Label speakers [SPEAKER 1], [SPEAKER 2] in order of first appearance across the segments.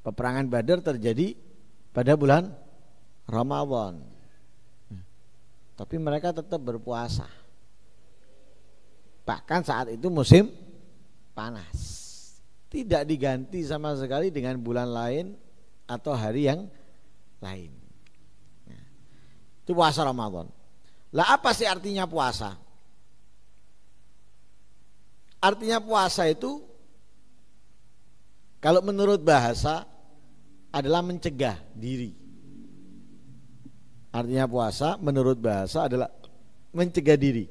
[SPEAKER 1] Peperangan Badar terjadi pada bulan Ramadan. Tapi mereka tetap berpuasa. Bahkan saat itu musim panas. Tidak diganti sama sekali dengan bulan lain atau hari yang lain. Itu puasa Ramadan. Lah apa sih artinya puasa? Artinya puasa itu kalau menurut bahasa adalah mencegah diri. Artinya puasa menurut bahasa adalah mencegah diri.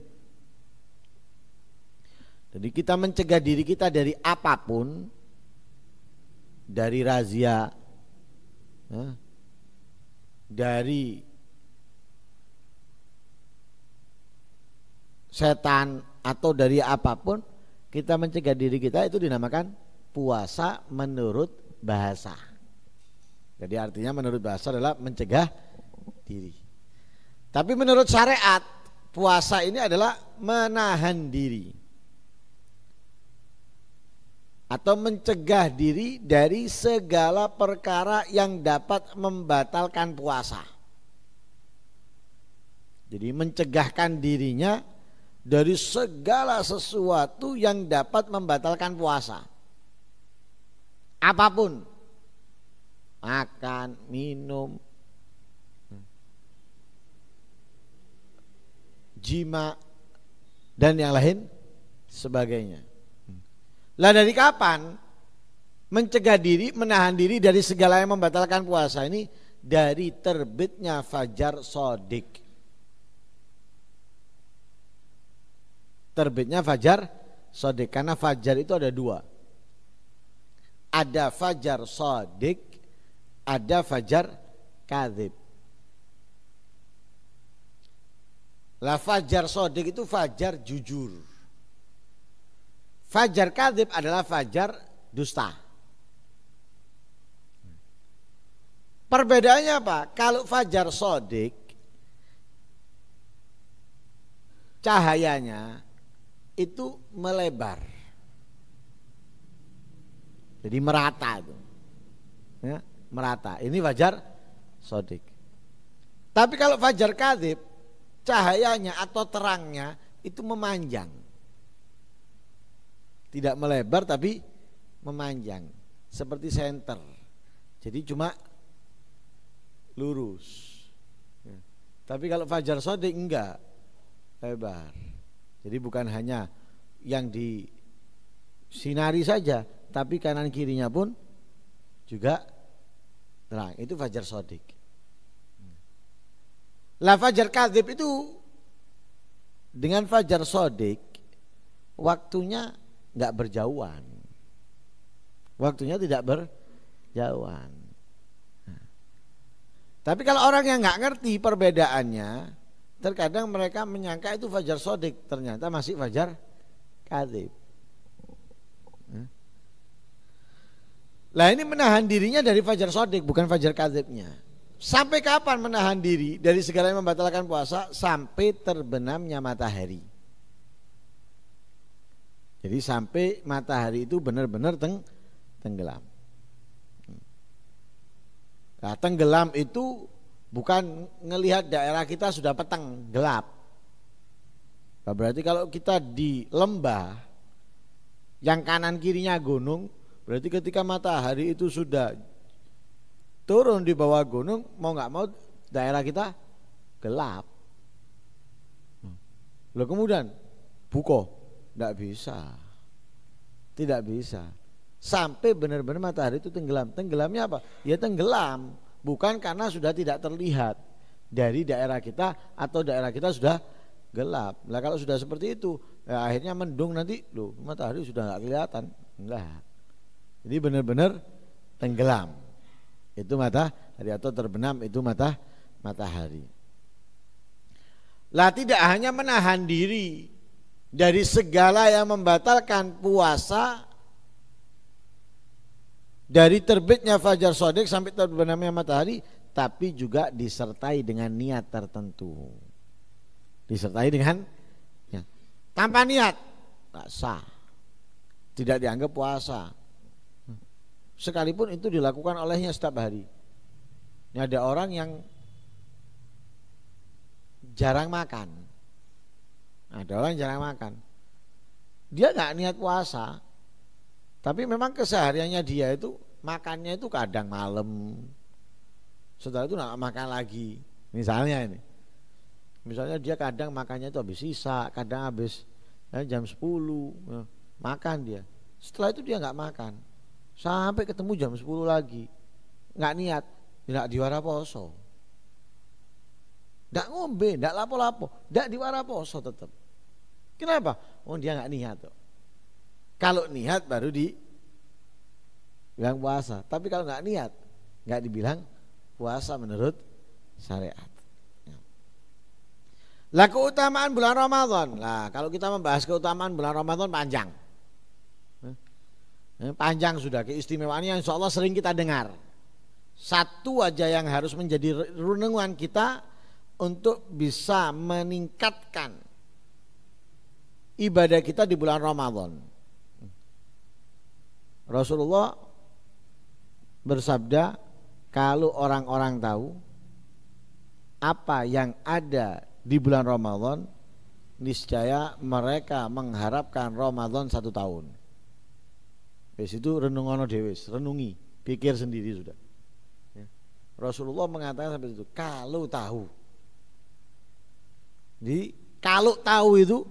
[SPEAKER 1] Jadi kita mencegah diri kita dari apapun, dari razia, dari setan atau dari apapun, kita mencegah diri kita itu dinamakan puasa menurut bahasa. Jadi artinya menurut bahasa adalah mencegah diri. Tapi menurut syariat puasa ini adalah menahan diri atau mencegah diri dari segala perkara yang dapat membatalkan puasa. Jadi mencegahkan dirinya dari segala sesuatu yang dapat membatalkan puasa. Apapun, makan, minum, jima, dan yang lain sebagainya. Lah dari kapan mencegah diri, menahan diri dari segala yang membatalkan puasa ini? Dari terbitnya fajar shadiq. Terbitnya fajar shadiq, karena fajar itu ada dua. Ada fajar shadiq, ada fajar kadzib. Lah fajar shadiq itu fajar jujur. Fajar kadzib adalah fajar dusta. Perbedaannya apa? Kalau fajar shadiq cahayanya itu melebar. Jadi merata itu. Ya, merata. Ini fajar shadiq. Tapi kalau fajar kadzib cahayanya atau terangnya itu memanjang. Tidak melebar tapi memanjang, seperti senter. Jadi cuma lurus. Ya. Tapi kalau fajar shadiq enggak, lebar. Jadi bukan hanya yang disinari saja, tapi kanan kirinya pun juga terang. Itu fajar shadiq. Lah fajar kadzib itu dengan fajar shadiq waktunya enggak berjauhan. Waktunya tidak berjauhan. Nah. Tapi kalau orang yang enggak ngerti perbedaannya, terkadang mereka menyangka itu fajar shadiq, ternyata masih fajar kadzib. Lah ini menahan dirinya dari fajar shadiq, bukan fajar kadzibnya. Sampai kapan menahan diri dari segala yang membatalkan puasa? Sampai terbenamnya matahari. Jadi sampai matahari itu benar-benar tenggelam. Nah, tenggelam itu bukan ngelihat daerah kita sudah petang, gelap. Nah, berarti kalau kita di lembah yang kanan kirinya gunung, berarti ketika matahari itu sudah turun di bawah gunung, mau nggak mau daerah kita gelap. Loh kemudian buko, tidak bisa, tidak bisa. Sampai benar-benar matahari itu tenggelam. Tenggelamnya apa? Ya tenggelam, bukan karena sudah tidak terlihat dari daerah kita atau daerah kita sudah gelap. Nah kalau sudah seperti itu, ya akhirnya mendung nanti, loh matahari sudah nggak kelihatan, enggak. Jadi benar-benar tenggelam. Itu matahari atau terbenam itu matahari. Lah tidak hanya menahan diri dari segala yang membatalkan puasa, dari terbitnya fajar shadiq sampai terbenamnya matahari, tapi juga disertai dengan niat tertentu. Disertai dengan ya, tanpa niat tak sah, tidak dianggap puasa. sekalipun itu dilakukan olehnya setiap hari. Ini ada orang yang jarang makan. Ada orang yang jarang makan. Dia nggak niat puasa, tapi memang kesehariannya dia itu makannya itu kadang malam. Setelah itu nggak makan lagi. Misalnya dia kadang makannya itu habis sisa, kadang habis jam 10 makan dia. Setelah itu dia nggak makan sampai ketemu jam 10 lagi, nggak niat, nggak diwara poso, nggak ngombe, nggak lapo-lapo, nggak diwara poso tetap. Kenapa? Oh dia nggak niat tuh. Kalau niat baru dibilang puasa. Tapi kalau nggak niat, nggak dibilang puasa menurut syariat. Lah keutamaan bulan Ramadan. Lah kalau kita membahas keutamaan bulan Ramadan panjang. Panjang sudah, keistimewaannya insya Allah sering kita dengar. Satu aja yang harus menjadi renungan kita untuk bisa meningkatkan ibadah kita di bulan Ramadan. Rasulullah bersabda, kalau orang-orang tahu apa yang ada di bulan Ramadan, niscaya mereka mengharapkan Ramadan 1 tahun. Wis itu renungono dhewe, renungi, pikir sendiri sudah. Ya. Rasulullah mengatakan seperti itu, kalau tahu. Jadi kalau tahu itu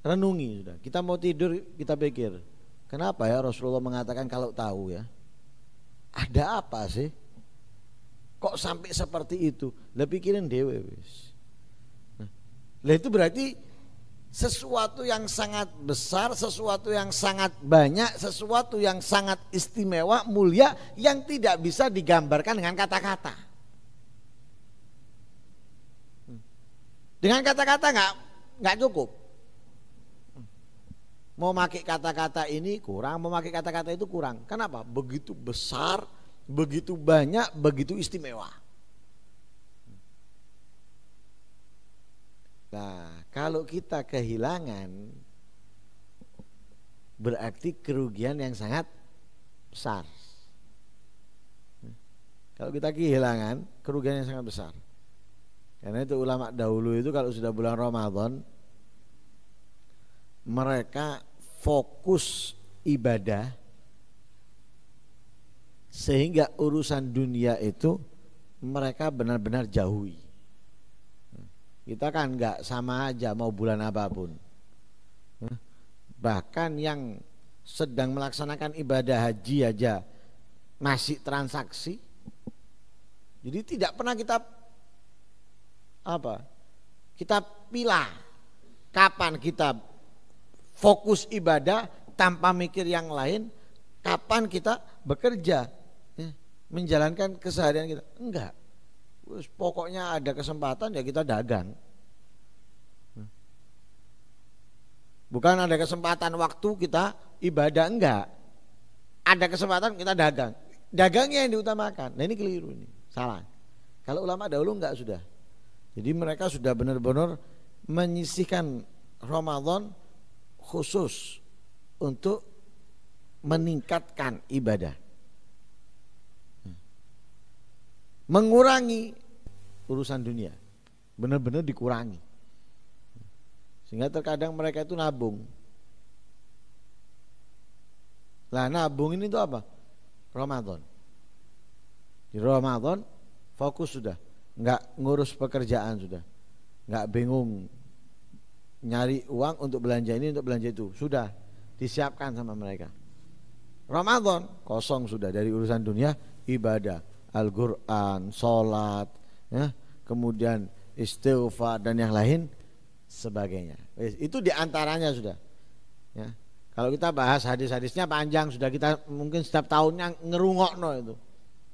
[SPEAKER 1] renungi sudah. Kita mau tidur kita pikir, kenapa ya Rasulullah mengatakan kalau tahu ya? Ada apa sih? Kok sampai seperti itu? Lah pikirin dhewe wis. Lah itu berarti sesuatu yang sangat besar, sesuatu yang sangat banyak, sesuatu yang sangat istimewa, mulia, yang tidak bisa digambarkan dengan kata-kata. Dengan kata-kata nggak cukup. Mau pakai kata-kata ini kurang, mau pakai kata-kata itu kurang. Kenapa? Begitu besar, begitu banyak, begitu istimewa. Nah, kalau kita kehilangan berarti kerugian yang sangat besar. Kalau kita kehilangan kerugian yang sangat besar. Karena itu ulama dahulu itu kalau sudah bulan Ramadan mereka fokus ibadah sehingga urusan dunia itu mereka benar-benar jauhi. Kita kan enggak sama aja mau bulan apapun. Bahkan yang sedang melaksanakan ibadah haji aja masih transaksi. Jadi tidak pernah kita pilah kapan kita fokus ibadah tanpa mikir yang lain, kapan kita bekerja menjalankan keseharian kita. Enggak. Pokoknya ada kesempatan ya kita dagang. Bukan ada kesempatan waktu kita ibadah, enggak. Ada kesempatan kita dagang. Dagangnya yang diutamakan. Nah ini keliru ini, salah. Kalau ulama dahulu enggak sudah. Jadi mereka sudah benar-benar menyisihkan Ramadan khusus untuk meningkatkan ibadah. Mengurangi urusan dunia, benar-benar dikurangi, sehingga terkadang mereka itu nabung. Lah nabung ini itu apa? Ramadan. Di Ramadan fokus sudah, nggak ngurus pekerjaan sudah, nggak bingung nyari uang untuk belanja ini untuk belanja itu, sudah disiapkan sama mereka. Ramadan kosong sudah dari urusan dunia, ibadah. Al-Quran, sholat, ya, kemudian istighfar dan yang lain sebagainya. Itu diantaranya sudah. Ya. Kalau kita bahas hadis-hadisnya panjang sudah, kita mungkin setiap tahunnya ngerungokno itu,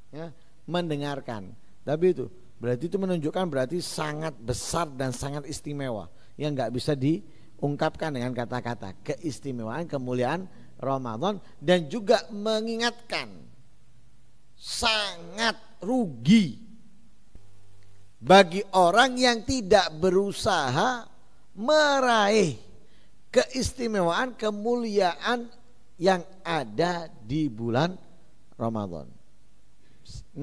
[SPEAKER 1] ya, mendengarkan. Tapi itu berarti itu menunjukkan berarti sangat besar dan sangat istimewa yang nggak bisa diungkapkan dengan kata-kata. Keistimewaan, kemuliaan Ramadan, dan juga mengingatkan sangat rugi bagi orang yang tidak berusaha meraih keistimewaan, kemuliaan yang ada di bulan Ramadan.